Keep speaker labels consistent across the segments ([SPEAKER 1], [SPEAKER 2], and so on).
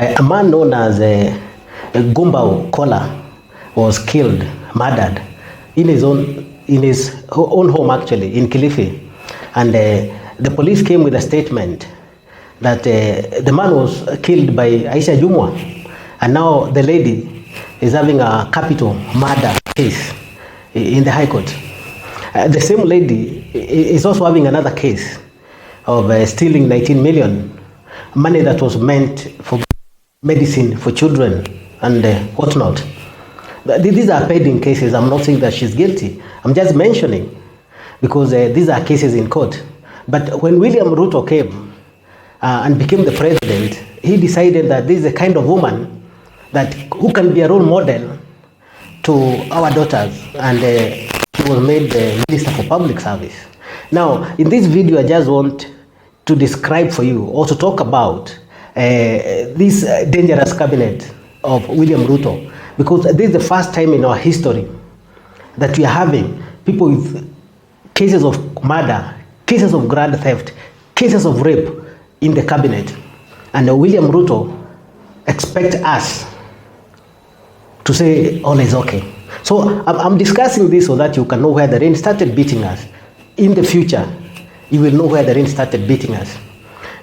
[SPEAKER 1] A man known as Gumbau Kola was killed, murdered in his own home, actually in Kilifi, and the police came with a statement that the man was killed by Aisha Jumwa, and now the lady is having a capital murder case in the High Court. The same lady is also having another case of stealing 19 million, money that was meant for medicine for children and whatnot. These are pending cases. I'm not saying that she's guilty. I'm just mentioning because these are cases in court. But when William Ruto came and became the president, he decided that this is the kind of woman that who can be a role model to our daughters, and he was made the Minister for Public Service. Now, in this video, I just want to describe for you or to talk about this dangerous cabinet of William Ruto, because this is the first time in our history that we are having people with cases of murder, cases of grand theft, cases of rape in the cabinet. And William Ruto expects us to say all is okay. So I'm discussing this so that you can know where the rain started beating us. In the future, you will know where the rain started beating us.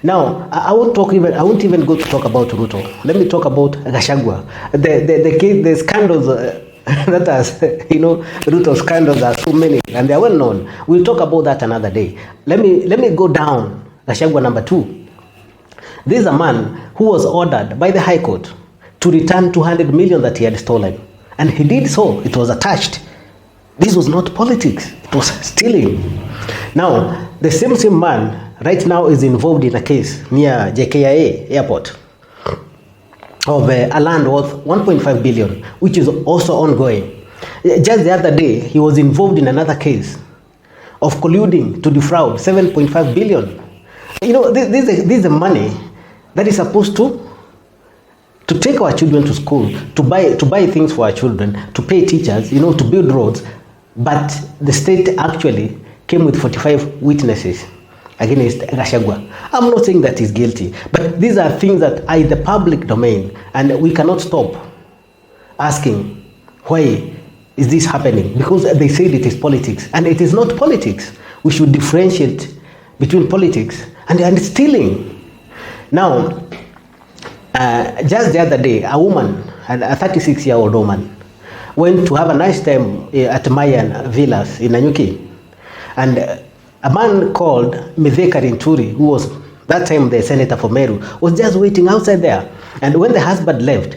[SPEAKER 1] Now, I won't even go to talk about Ruto. Let me talk about Gachagua. The scandals that has, Ruto scandals are so many and they are well known. We'll talk about that another day. Let me go down Gachagua number 2. This is a man who was ordered by the High Court to return 200 million that he had stolen. And he did so. It was attached. This was not politics. It was stealing. Now, the same man right now is involved in a case near JKIA airport of a land worth 1.5 billion, which is also ongoing. Just the other day, he was involved in another case of colluding to defraud 7.5 billion. This is the money that is supposed to take our children to school, to buy things for our children, to pay teachers, to build roads. But the state actually came with 45 witnesses against Gachagua. I'm not saying that he's guilty, but these are things that are in the public domain, and we cannot stop asking why is this happening, because they said it is politics, and it is not politics. We should differentiate between politics and stealing. Now, just the other day, a woman, a 36-year-old woman, went to have a nice time at Mayan Villas in Nanyuki, and a man called Mithika Linturi, who was that time the senator for Meru, was just waiting outside there. And when the husband left,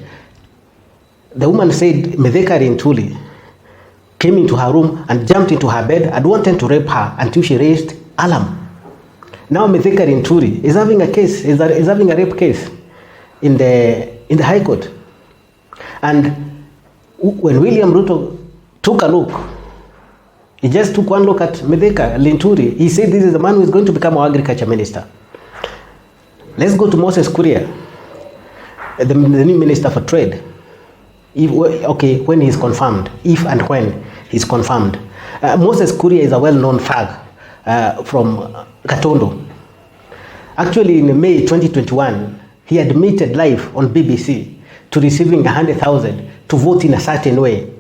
[SPEAKER 1] the woman said Mithika Linturi came into her room and jumped into her bed and wanted to rape her until she raised alarm. Now Mithika Linturi is having a case, is having a rape case in the High Court. And when William Ruto took a look, he just took one look at Mithika Linturi. He said this is the man who is going to become our agriculture minister. Let's go to Moses Kuria, the new minister for trade. When he's confirmed, if and when he's confirmed. Moses Kuria is a well-known thug from Gatondo. Actually, in May 2021, he admitted live on BBC to receiving 100,000 to vote in a certain way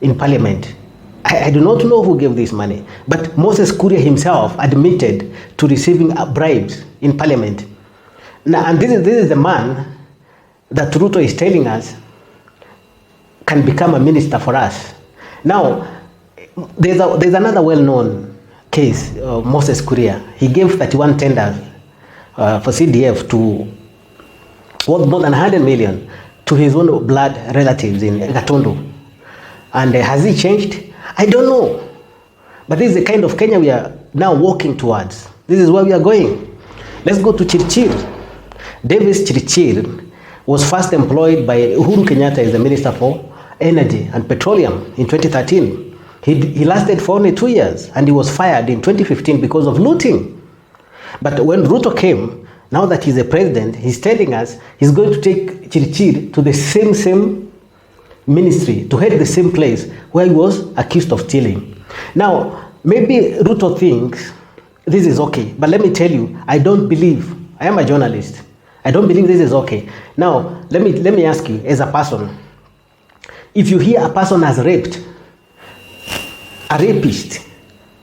[SPEAKER 1] in parliament. I do not know who gave this money, but Moses Kuria himself admitted to receiving bribes in parliament. Now, and this is the man that Ruto is telling us can become a minister for us. Now, there's another well-known case of Moses Kuria. He gave 31 tenders for CDF to worth more than 100 million to his own blood relatives in Gatondo. And has he changed? I don't know. But this is the kind of Kenya we are now walking towards. This is where we are going. Let's go to Chirchir. Davis Chirchir was first employed by Uhuru Kenyatta as the Minister for Energy and Petroleum in 2013. He lasted for only 2 years and he was fired in 2015 because of looting. But when Ruto came, now that he's the president, he's telling us he's going to take Chirchir to the same ministry, to head the same place where he was accused of stealing. Now, maybe Ruto thinks this is okay, but let me tell you, I don't believe, I am a journalist, I don't believe this is okay. Now, let me ask you, as a person, if you hear a person has raped, a rapist,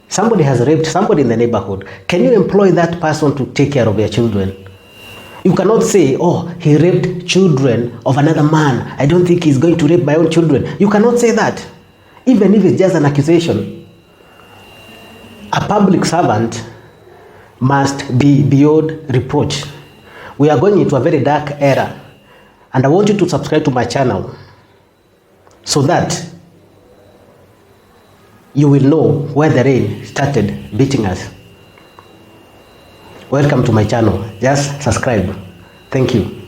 [SPEAKER 1] somebody has raped somebody in the neighborhood, can you employ that person to take care of your children? You cannot say, oh, he raped children of another man, I don't think he's going to rape my own children. You cannot say that, even if it's just an accusation. A public servant must be beyond reproach. We are going into a very dark era, and I want you to subscribe to my channel so that you will know where the rain started beating us. Welcome to my channel. Just subscribe. Thank you.